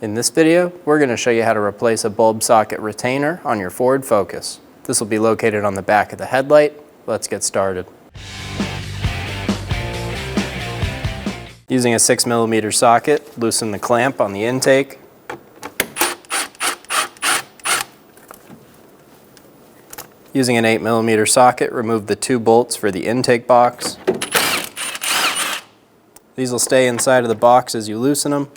In this video, we're going to show you how to replace a bulb socket retainer on your Ford Focus. This will be located on the back of the headlight. Let's get started. Using a 6mm socket, loosen the clamp on the intake. Using an 8mm socket, remove the 2 bolts for the intake box. These will stay inside of the box as you loosen them.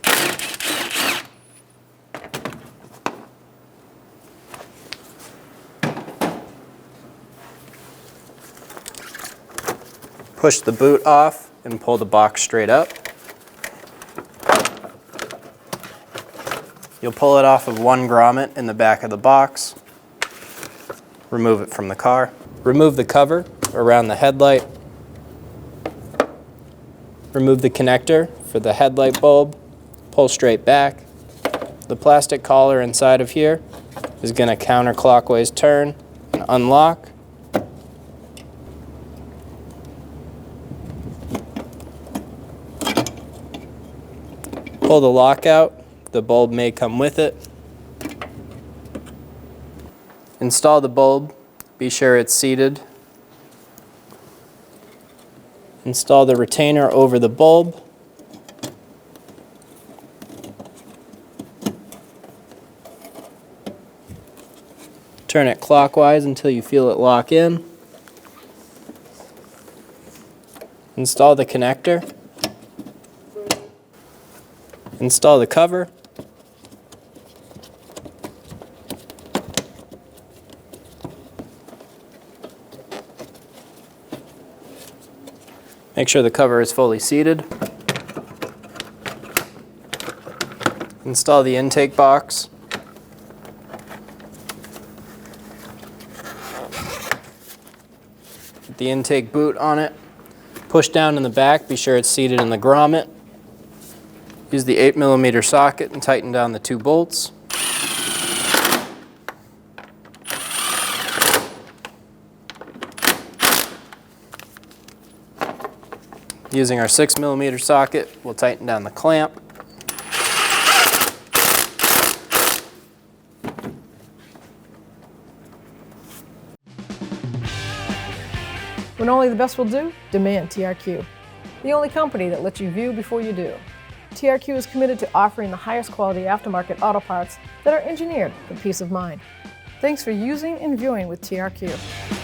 Push the boot off and pull the box straight up. You'll pull it off of one grommet in the back of the box. Remove it from the car. Remove the cover around the headlight. Remove the connector for the headlight bulb. Pull straight back. The plastic collar inside of here is going to counterclockwise turn and unlock. Pull the lock out. The bulb may come with it. Install the bulb. Be sure it's seated. Install the retainer over the bulb. Turn it clockwise until you feel it lock in. Install the connector. Install the cover. Make sure the cover is fully seated. Install the intake box. Put the intake boot on it. Push down in the back, be sure it's seated in the grommet. Use the 8mm socket and tighten down the 2 bolts. Using our 6mm socket, we'll tighten down the clamp. When only the best will do, demand TRQ. The only company that lets you view before you do. TRQ is committed to offering the highest quality aftermarket auto parts that are engineered for peace of mind. Thanks for using and viewing with TRQ.